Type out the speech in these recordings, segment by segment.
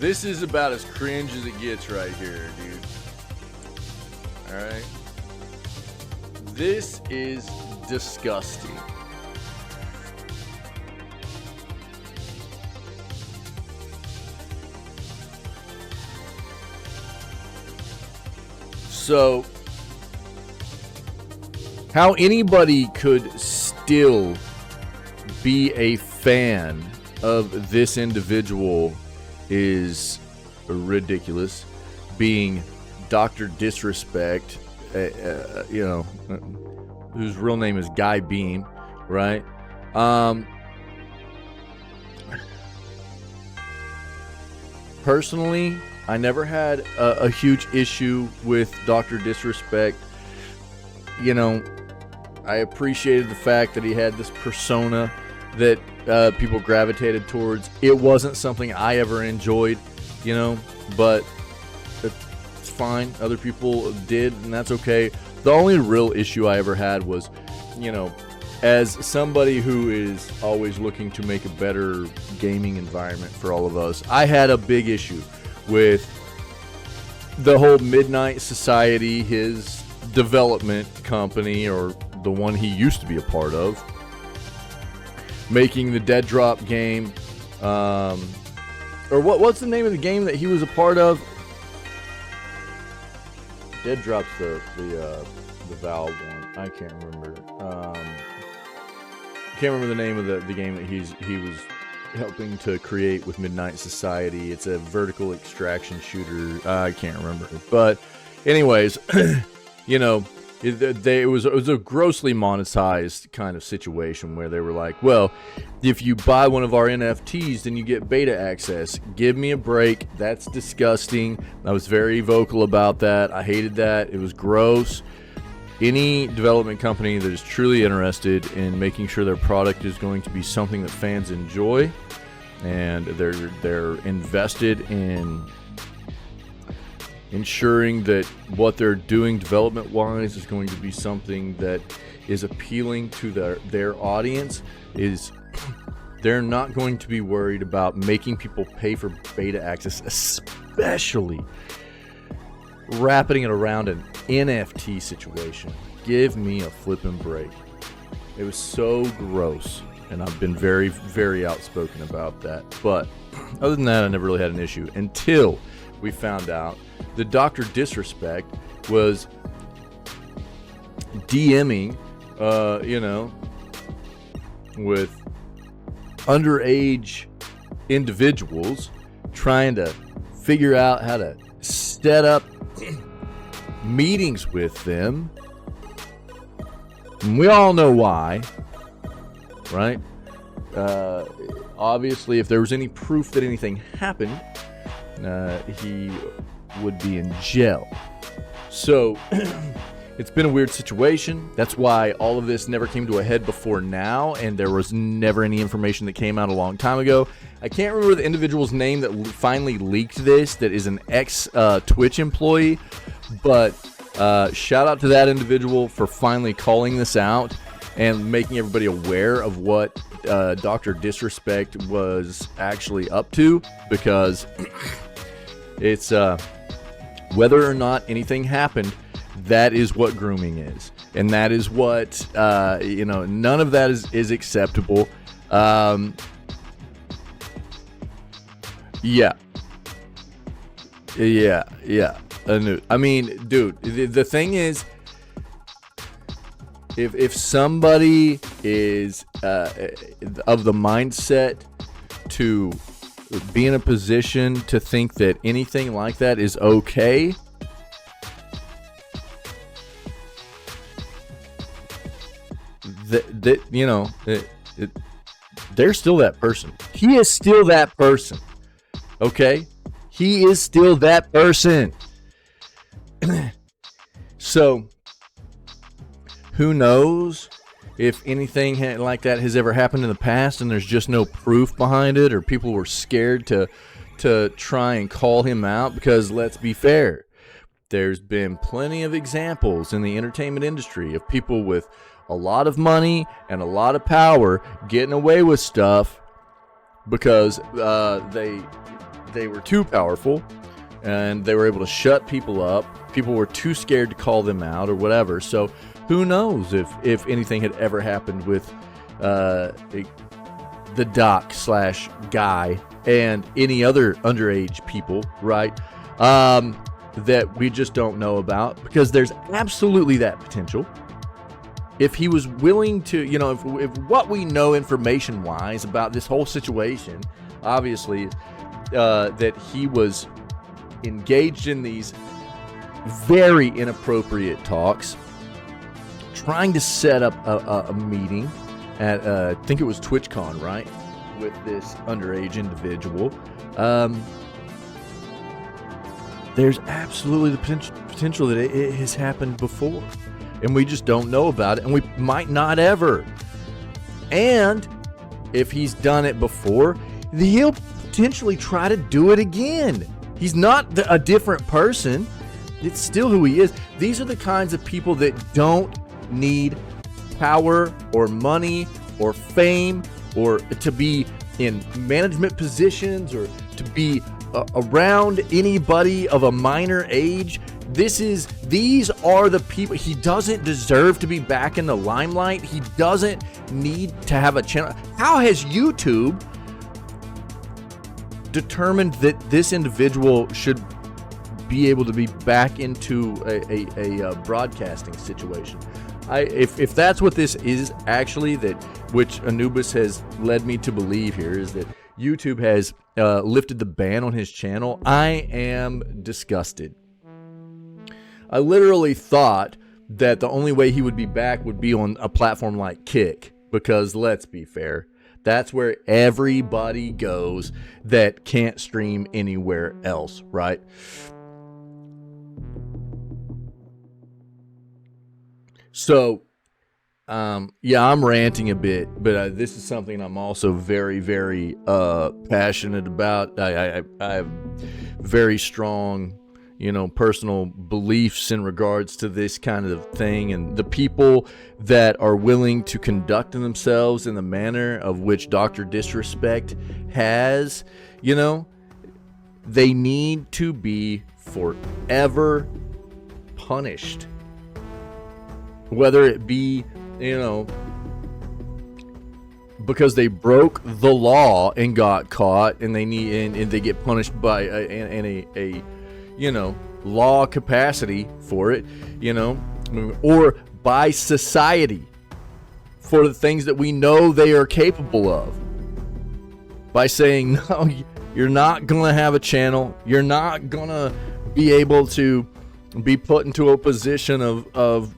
This is about as cringe as it gets right here, dude. Alright. This is disgusting. So, how anybody could still be a fan of this individual is ridiculous. Being Dr. Disrespect, you know, whose real name is Guy Beam, right? Personally, I never had a huge issue with Dr. Disrespect. You know, I appreciated the fact that he had this persona that people gravitated towards. It wasn't something I ever enjoyed, you know, but it's fine. Other people did, and that's okay. The only real issue I ever had was, you know, as somebody who is always looking to make a better gaming environment for all of us, I had a big issue with the whole Midnight Society, his development company, or the one he used to be a part of, making the Dead Drop game, or what's the name of the game that he was a part of? Dead Drop's the Valve one. I can't remember. Can't remember the name of the game that he was helping to create with Midnight Society. It's a vertical extraction shooter. I can't remember. But anyways, you know, it was a grossly monetized kind of situation where they were like, well, if you buy one of our NFTs, then you get beta access. Give me a break. That's disgusting. I was very vocal about that. I hated that. It was gross. Any development company that is truly interested in making sure their product is going to be something that fans enjoy, and they're invested in ensuring that what they're doing development-wise is going to be something that is appealing to their audience, is they're not going to be worried about making people pay for beta access, especially wrapping it around an NFT situation. Give me a flipping break. It was so gross, and I've been very, very outspoken about that. But other than that, I never really had an issue until we found out that Dr. Disrespect was DMing, you know, with underage individuals, trying to figure out how to set up meetings with them. And we all know why, right? Obviously, if there was any proof that anything happened, he would be in jail. So it's been a weird situation. That's why all of this never came to a head before now, and there was never any information that came out a long time ago. I can't remember the individual's name that finally leaked this, that is an ex-Twitch employee, but shout out to that individual for finally calling this out and making everybody aware of what Dr. Disrespect was actually up to, because it's whether or not anything happened, that is what grooming is, and that is what you know, none of that is acceptable. Yeah. I mean, dude, the thing is, if somebody is of the mindset to be in a position to think that anything like that is okay, that you know, they're still that person. He is still that person. Okay? He is still that person. So, who knows if anything like that has ever happened in the past and there's just no proof behind it, or people were scared to try and call him out, because let's be fair, there's been plenty of examples in the entertainment industry of people with a lot of money and a lot of power getting away with stuff because they they were too powerful and they were able to shut people up. People were too scared to call them out or whatever. So who knows if anything had ever happened with the doc/guy and any other underage people, right? That we just don't know about, because there's absolutely that potential. If he was willing to, you know, if what we know information-wise about this whole situation, obviously, that he was engaged in these very inappropriate talks, trying to set up a meeting at, I think it was TwitchCon, right, with this underage individual. There's absolutely the potential that it has happened before, and we just don't know about it, and we might not ever. And if he's done it before, he'll potentially try to do it again. He's not a different person. It's still who he is. These are the kinds of people that don't need power or money or fame or to be in management positions or to be around anybody of a minor age. These are the people. He doesn't deserve to be back in the limelight. He doesn't need to have a channel. How has YouTube determined that this individual should be able to be back into a broadcasting situation? If that's what this is actually, that which Anubis has led me to believe here, is that YouTube has lifted the ban on his channel, I am disgusted. I literally thought that the only way he would be back would be on a platform like Kick, because let's be fair, that's where everybody goes that can't stream anywhere else, right? So, yeah, I'm ranting a bit, but this is something I'm also very, very passionate about. I have very strong, you know, personal beliefs in regards to this kind of thing, and the people that are willing to conduct themselves in the manner of which Dr. Disrespect has, you know, they need to be forever punished. Whether it be, you know, because they broke the law and got caught, and they need and they get punished by a you know, law capacity for it, you know, or by society for the things that we know they are capable of, by saying, no, you're not gonna have a channel, you're not gonna be able to be put into a position of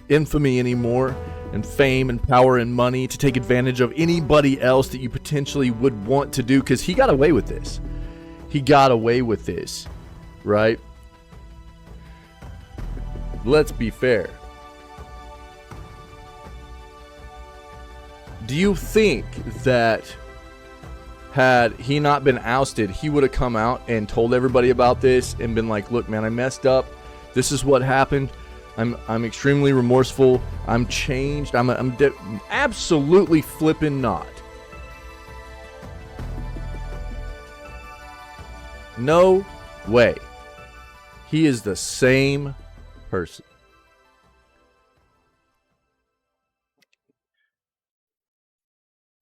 infamy anymore, and fame and power and money to take advantage of anybody else that you potentially would want to do, because he got away with this. He got away with this, right? Let's be fair. Do you think that had he not been ousted, he would have come out and told everybody about this and been like, look, man, I messed up. This is what happened. I'm extremely remorseful. I'm changed. I'm absolutely flipping not. No way. He is the same person.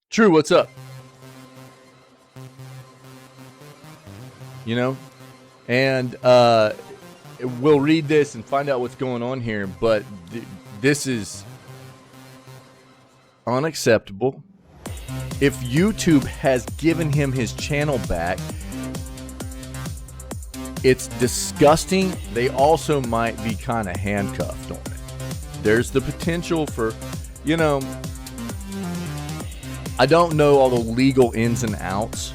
True, what's up? You know? And we'll read this and find out what's going on here, but this is unacceptable. If YouTube has given him his channel back, it's disgusting. They also might be kind of handcuffed on it. There's the potential for, you know, I don't know all the legal ins and outs,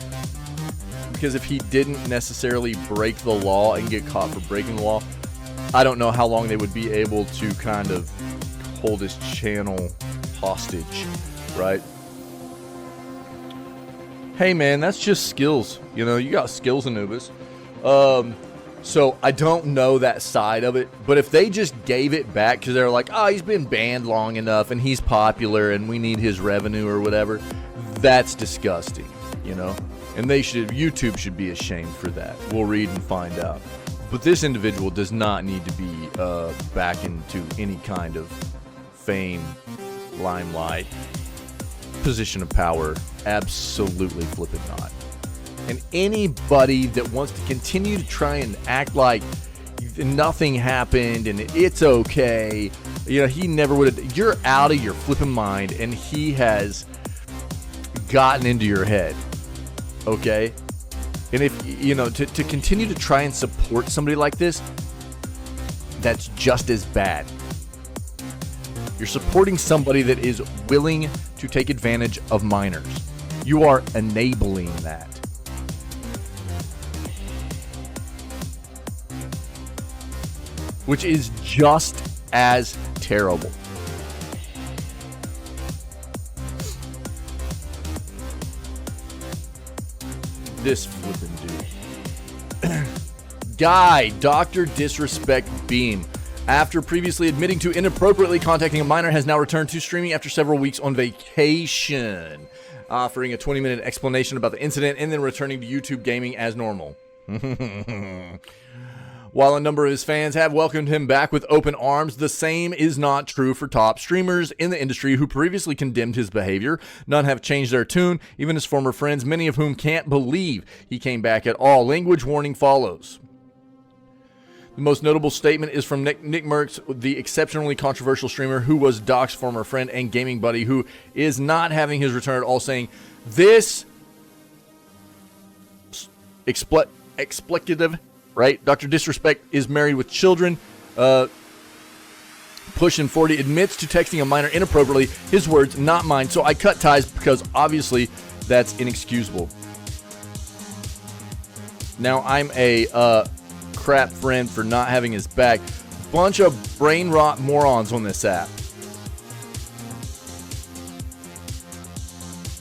because if he didn't necessarily break the law and get caught for breaking the law, I don't know how long they would be able to kind of hold his channel hostage, right? Hey man, that's just skills. You know, you got skills, Anubis. So I don't know that side of it, but if they just gave it back because they're like, oh, he's been banned long enough and he's popular and we need his revenue or whatever, that's disgusting. you know? And YouTube should be ashamed for that. We'll read and find out. But this individual does not need to be back into any kind of fame, limelight, position of power. Absolutely flipping not. And anybody that wants to continue to try and act like nothing happened and it's okay, you know, he never would have. You're out of your flipping mind, and he has gotten into your head. Okay? And if, you know, to continue to try and support somebody like this, that's just as bad. You're supporting somebody that is willing to take advantage of minors. You are enabling that. Which is just as terrible. This flippin' dude. Guy, Dr. Disrespect Beam, after previously admitting to inappropriately contacting a minor, has now returned to streaming after several weeks on vacation, offering a 20-minute explanation about the incident and then returning to YouTube gaming as normal. While a number of his fans have welcomed him back with open arms, the same is not true for top streamers in the industry who previously condemned his behavior. None have changed their tune, even his former friends, many of whom can't believe he came back at all. Language warning follows. The most notable statement is from Nick Merckx, the exceptionally controversial streamer who was Doc's former friend and gaming buddy, who is not having his return at all, saying, "This explicative, right? Dr. Disrespect is married with children, pushing 40, admits to texting a minor inappropriately. His words, not mine. So I cut ties because obviously that's inexcusable." Now I'm a crap friend for not having his back. Bunch of brain rot morons on this app.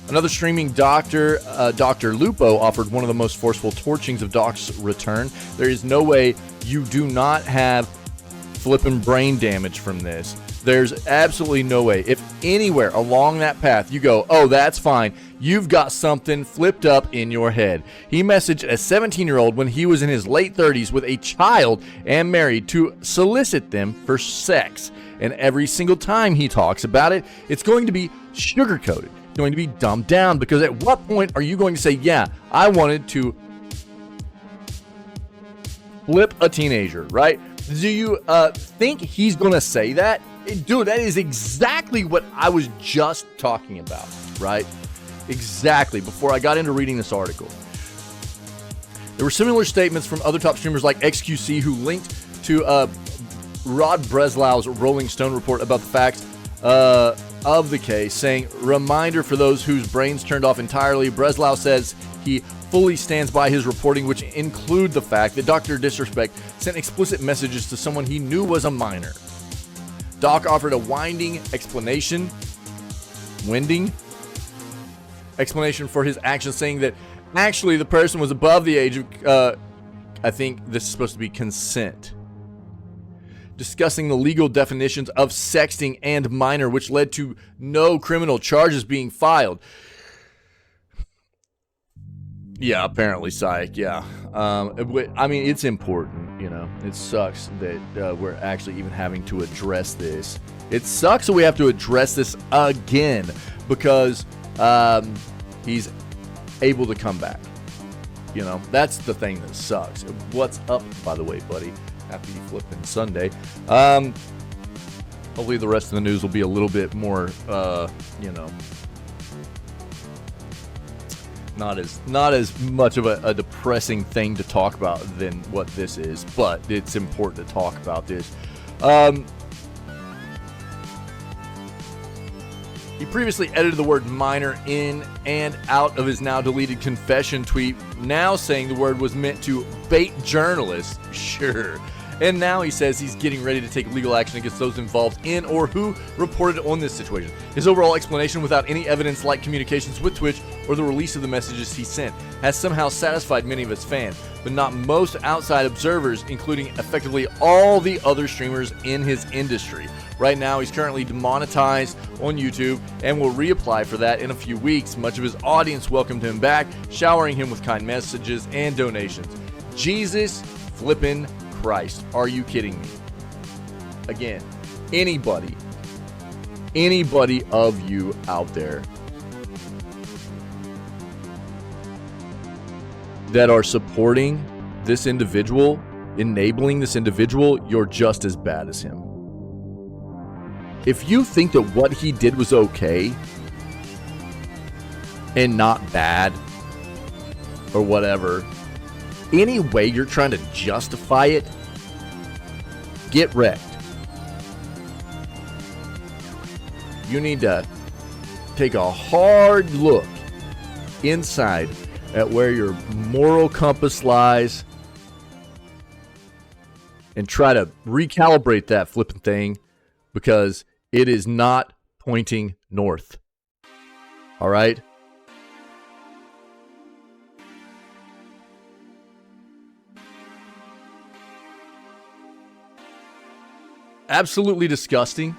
Another streaming doctor, Dr. Lupo, offered one of the most forceful torchings of Doc's return. There is no way you do not have flipping brain damage from this. There's absolutely no way. If anywhere along that path you go, oh, that's fine, you've got something flipped up in your head. He messaged a 17-year-old when he was in his late 30s with a child and married to solicit them for sex. And every single time he talks about it, it's going to be sugar-coated, going to be dumbed down, because at what point are you going to say, yeah, I wanted to flip a teenager, right? Do you think he's going to say that? Dude, that is exactly what I was just talking about, right? Exactly, before I got into reading this article. There were similar statements from other top streamers like XQC, who linked to Rod Breslau's Rolling Stone report about the facts of the case, saying, "Reminder for those whose brains turned off entirely, Breslau says he fully stands by his reporting, which include the fact that Dr. Disrespect sent explicit messages to someone he knew was a minor. Doc offered a winding explanation for his actions, saying that actually the person was above the age of, I think this is supposed to be consent. Discussing the legal definitions of sexting and minor, which led to no criminal charges being filed." Yeah, apparently, psych, yeah. I mean, it's important, you know. It sucks that we're actually even having to address this. It sucks that we have to address this again, because he's able to come back. You know, that's the thing that sucks. What's up, by the way, buddy? Happy flipping Sunday. Hopefully the rest of the news will be a little bit more, you know, not as much of a depressing thing to talk about than what this is, but it's important to talk about this. He previously edited the word minor in and out of his now deleted confession tweet, now saying the word was meant to bait journalists, sure, And now he says he's getting ready to take legal action against those involved in or who reported on this situation. His overall explanation, without any evidence like communications with Twitch or the release of the messages he sent, has somehow satisfied many of his fans, but not most outside observers, including effectively all the other streamers in his industry. Right now, he's currently demonetized on YouTube and will reapply for that in a few weeks. Much of his audience welcomed him back, showering him with kind messages and donations. Jesus flippin' Christ. Are you kidding me? Again, anybody of you out there that are supporting this individual, enabling this individual, you're just as bad as him. If you think that what he did was okay and not bad or whatever, any way you're trying to justify it, get wrecked. You need to take a hard look inside at where your moral compass lies and try to recalibrate that flipping thing, because it is not pointing north. All right? Absolutely disgusting.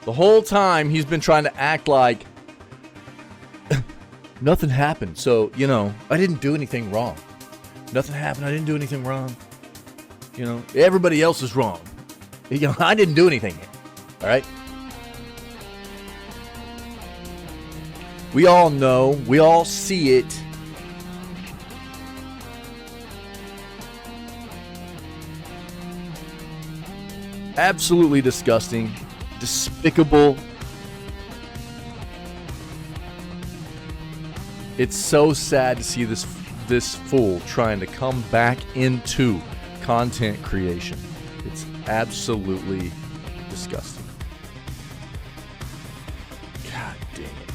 The whole time he's been trying to act like nothing happened. So, you know, I didn't do anything wrong. Nothing happened. I didn't do anything wrong. You know, everybody else is wrong. You know, I didn't do anything. All right? We all know. We all see it. Absolutely disgusting. Despicable. It's so sad to see this fool trying to come back into content creation. It's absolutely disgusting. God dang it.